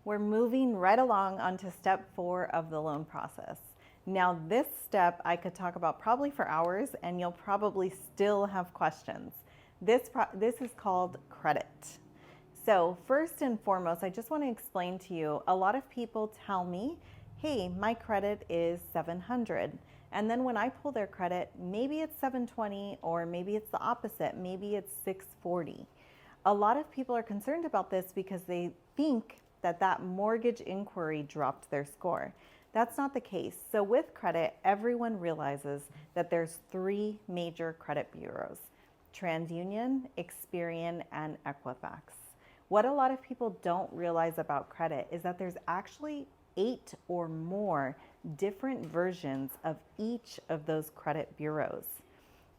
We're moving right along onto step 4 of the loan process. Now, this step I could talk about probably for hours, and you'll probably still have questions. This is called credit. So first and foremost, I just want to explain to you, a lot of people tell me, hey, my credit is 700. And then when I pull their credit, maybe it's 720, or maybe it's the opposite, maybe it's 640. A lot of people are concerned about this because they think that mortgage inquiry dropped their score. That's not the case. So with credit, everyone realizes that there's 3 major credit bureaus: TransUnion, Experian, and Equifax. What a lot of people don't realize about credit is that there's actually 8 or more different versions of each of those credit bureaus.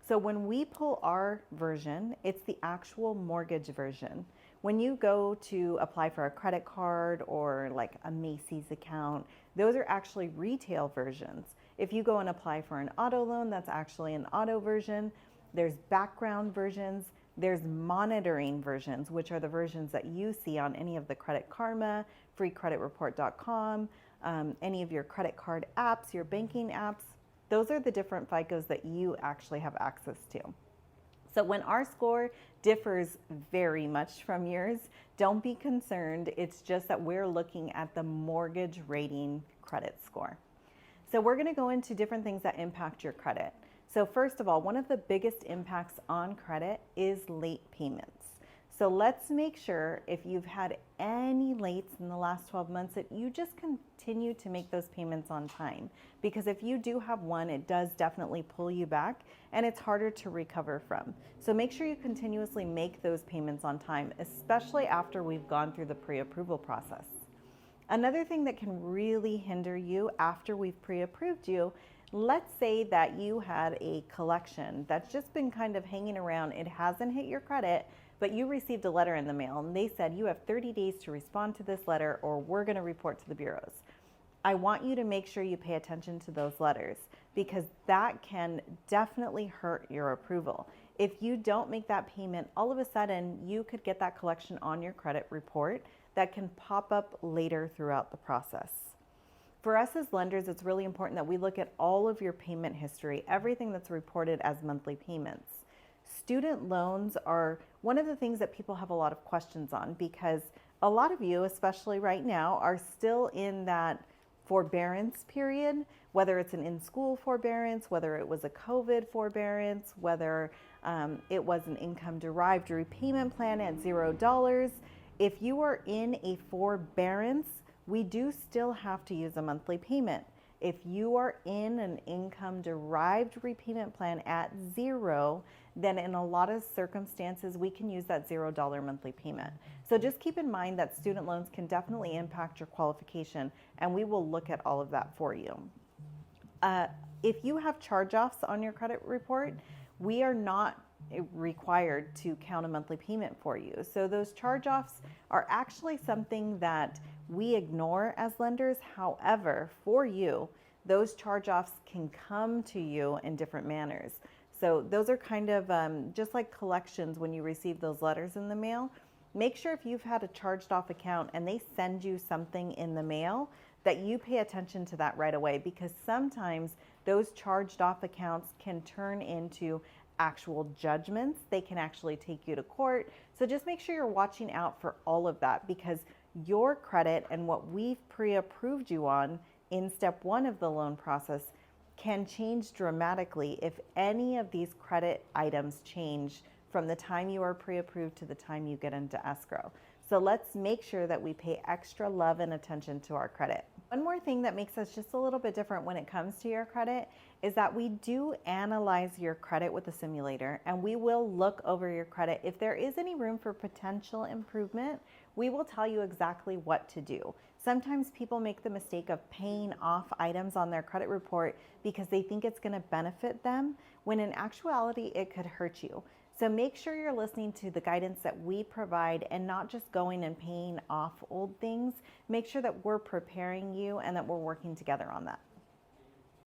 So when we pull our version, it's the actual mortgage version. When you go to apply for a credit card or like a Macy's account, those are actually retail versions. If you go and apply for an auto loan, that's actually an auto version. There's background versions. There's monitoring versions, which are the versions that you see on any of the Credit Karma, freecreditreport.com, any of your credit card apps, your banking apps. Those are the different FICOs that you actually have access to. So when our score differs very much from yours, don't be concerned. It's just that we're looking at the mortgage rating credit score. So we're going to go into different things that impact your credit. So first of all, one of the biggest impacts on credit is late payments. So let's make sure if you've had any lates in the last 12 months that you just continue to make those payments on time. Because if you do have one, it does definitely pull you back and it's harder to recover from. So make sure you continuously make those payments on time, especially after we've gone through the pre-approval process. Another thing that can really hinder you after we've pre-approved you, let's say that you had a collection that's just been kind of hanging around. It hasn't hit your credit, but you received a letter in the mail and they said you have 30 days to respond to this letter or we're going to report to the bureaus. I want you to make sure you pay attention to those letters because that can definitely hurt your approval. If you don't make that payment, all of a sudden you could get that collection on your credit report that can pop up later throughout the process. For us as lenders, it's really important that we look at all of your payment history, everything that's reported as monthly payments. Student loans are one of the things that people have a lot of questions on because a lot of you, especially right now, are still in that forbearance period, whether it's an in-school forbearance, whether it was a COVID forbearance, whether it was an income-derived repayment plan at $0. If you are in a forbearance, we do still have to use a monthly payment. If you are in an income-derived repayment plan at 0, then in a lot of circumstances, we can use that $0 monthly payment. So just keep in mind that student loans can definitely impact your qualification, and we will look at all of that for you. If you have charge-offs on your credit report, we are not required to count a monthly payment for you. So those charge-offs are actually something that we ignore as lenders. However, for you, those charge-offs can come to you in different manners. So those are kind of just like collections when you receive those letters in the mail. Make sure if you've had a charged off account and they send you something in the mail that you pay attention to that right away because sometimes those charged off accounts can turn into actual judgments. They can actually take you to court. So just make sure you're watching out for all of that because your credit and what we've pre-approved you on in step 1 of the loan process can change dramatically if any of these credit items change from the time you are pre-approved to the time you get into escrow. So let's make sure that we pay extra love and attention to our credit. One more thing that makes us just a little bit different when it comes to your credit is that we do analyze your credit with a simulator and we will look over your credit. If there is any room for potential improvement, we will tell you exactly what to do. Sometimes people make the mistake of paying off items on their credit report because they think it's going to benefit them, when in actuality it could hurt you. So make sure you're listening to the guidance that we provide and not just going and paying off old things. Make sure that we're preparing you and that we're working together on that.